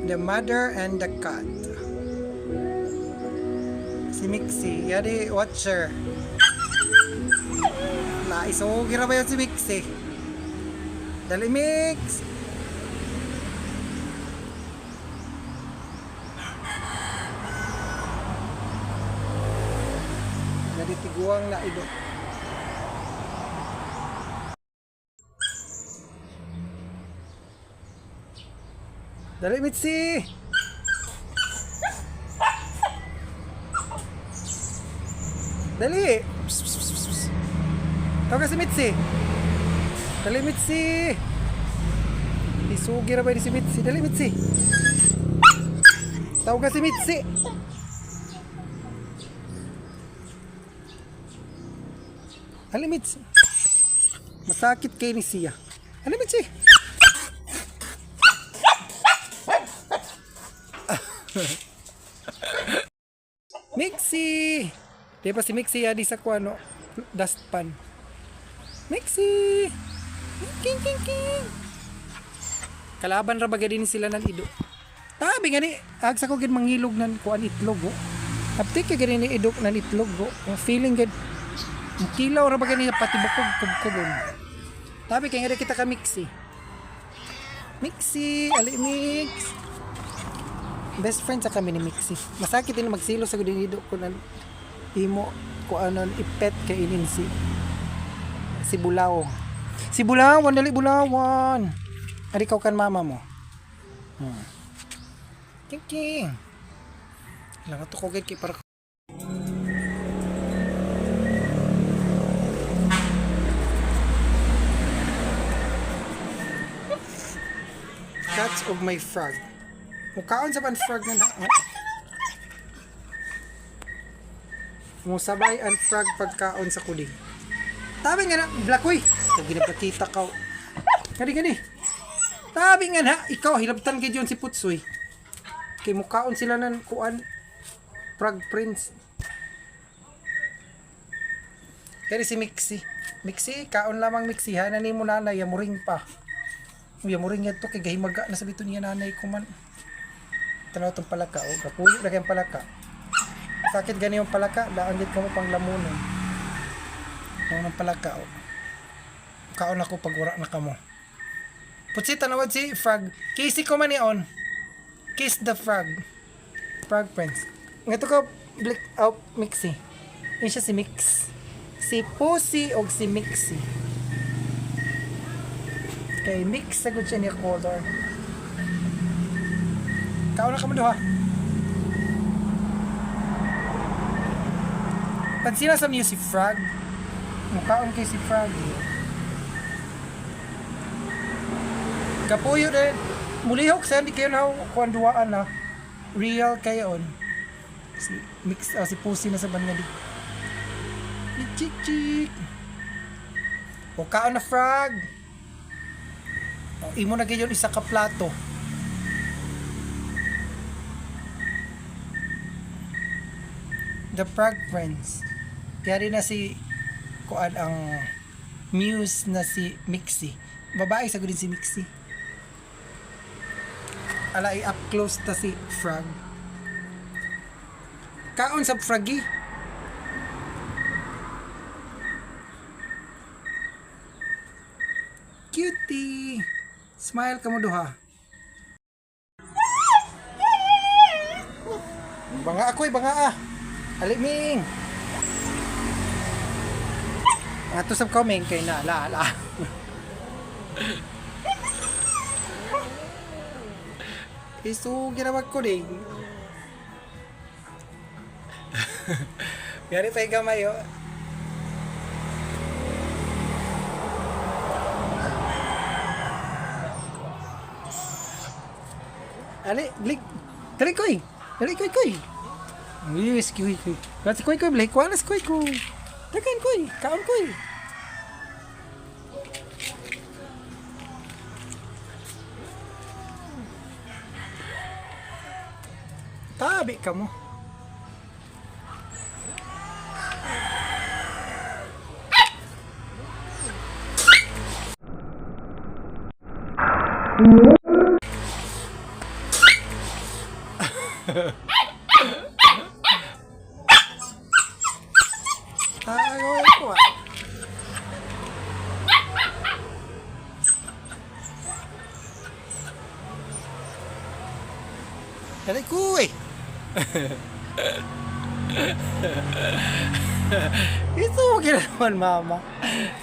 The Mother and the Cat. Si Mixie, yari watcher. Naisugi na ba yun si Mixie? Dali Mix! Tiguang na ido. Dali Mitzi. Dali. Tawag ka si Mitzi. Dali Mitzi. Isugi na ba si Mitzi? Dali Mitzi. Tawag ka si Mitzi. Alimits. Masakit kay ni siya. Alimits eh. Mixie. Di pa si Mixie ya di sa kuano dustpan. Mixie. King king king. Kalaban ra baga din sila ng ido. Tabi gani agsa ko gid mangilog nan kuan itlog oh. Aptik kay gani ni idok nan itlog oh. Feeling good. Kilaw ra ba ganyan pati bukog kubkubon. Tabi kay nga kita ka Mixie. Mixie, ali Mix. Best friend sa kami ni Mixie. Masakit din magsilo sa gudinido ko nan imo ko anon ipet kay inin si Bulaw. Si Bulawan, dali Bulawan. Ari ka kan mama mo. King king. Lang to ko gid kay para Cats of my frog. Mukaon sa pan frog na musabay ang frog pagkaon sa kuling. Tabi nga na, Blackoy. Kaya ginapakita ka. Gani. Tabi nga na, ikaw, hilabtan kay John si Putsoy. Kay mukaon sila ng kuan frog prince. Kaya si Mixie. Mixie, kaon lamang Mixie. Hanan mo nanay, yamuring pa. Yamuring yan to, kay gahimaga na sabi to niya nanay ko man. Tanaw itong palaka, o. Kapuyo na kayong palaka. Sakit gani yung palaka, daanggit ko mo pang lamunan. Ang ng palaka, o. Kaon ako pag wala na ka mo. Putsi, tanawad si frog. Casey ko man on. Kiss the frog. Frog prince. Ngayon ko, Black out Mixie. Yun siya si Mix. Si Pussy o si Mixie. Kay Mix sa good siya niya color. Kaon na ka mo doha. Pansina sa niyo si Frog. Mukaon kay si Frog. Kapuyo din. Mulihok sa hindi kayo na kuan duwaan na. Real kayo on. Si Mix si Pussy na sa banda di. Chik chik. O kaon na Frog. O, imo na gayon isa ka plato. The Frog Friends. Kaya na si kuan ang muse na si Mixie. Babae sa gudin si Mixie. Ala up close ta si Frog. Kaon sa Froggy. Cutie. Smile ka mo duha. Banga ako'y banga ah. Aliming. Ato sa coming kay na la. Isu ginawag ko din. Yari pa gamay oh. Ali, blik. Dali koy. Yes, koy. Kasi koy blik. Walas koy. Dagan koy. Kaon koy. Tabi ka mo. Ay, ko ah. Dali ko eh. Ito mo naman mama.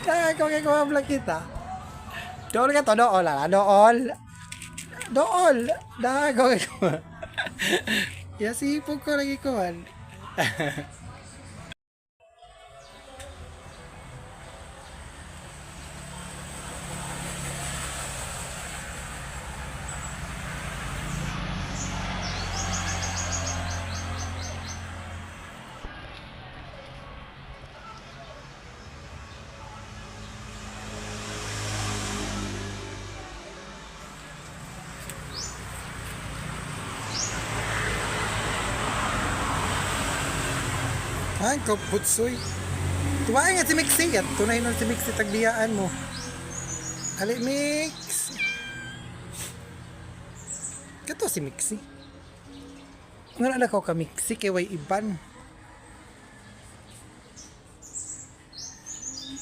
Kaya kung vlog kita. Dool ka to, dool ala, dool. Dool. Dago ko. Ya sipog ko lagi ko man. Ay, kaputsoy. Tuwain nga si Mixi yan. Tunay nun si Mixi tagbiyaan mo. Ali, Mix. Kato si Mixi. Nga na ko ka Mixi, kay way iban.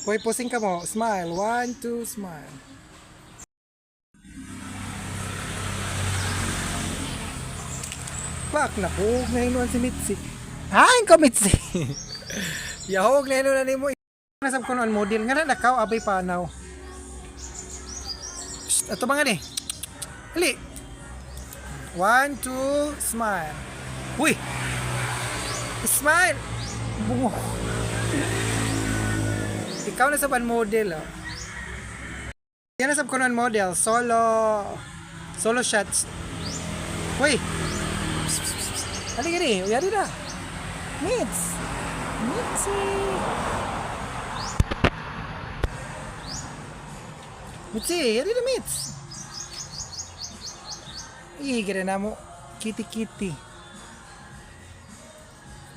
Way posing ka mo. Smile. 1, 2, smile. Pak na po. Ngayon si Mixi. Ay, Mixi. Yahog na ino na ni mo. Nasab ko noon model. Nga na nakaw, abay panaw. Ito mga ni. Ali. 1, 2, smile. Uy! Smile! Bungo. Ikaw na sa ban model. Oh. Yan na sa kunan model. Solo shots. Uy! Hali ka rin. Uyari na. Mitz! Mitzi! Mitzi! Yari na Mitz! Ihigira na mo. Kitty-kitty.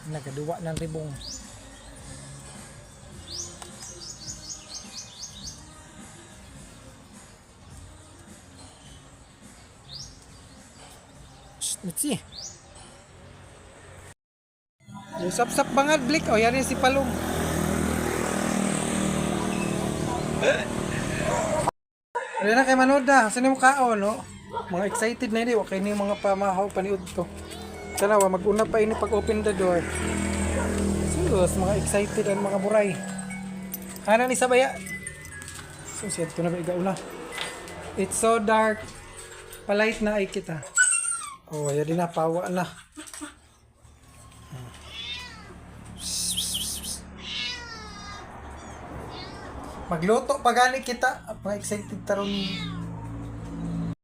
Nagaduwa ng ribong. Shh, Mitzi! Yung sap-sap bangad, Blik. O, yan si Palong. Ano na kay manood na. Saan yung kaon, no? Mga excited na hindi. Okay na yung mga pamahaw, paniud to. Dalawa, mag-una pa ini pag-open the door. Serious, mga excited ang mga buray. Ano ni Sabaya? So, siya, ito na ba igauna? It's so dark. Palight na ay kita. Oh, yan din na. Pawa na. Magluto pa gani kita. Mga excited taron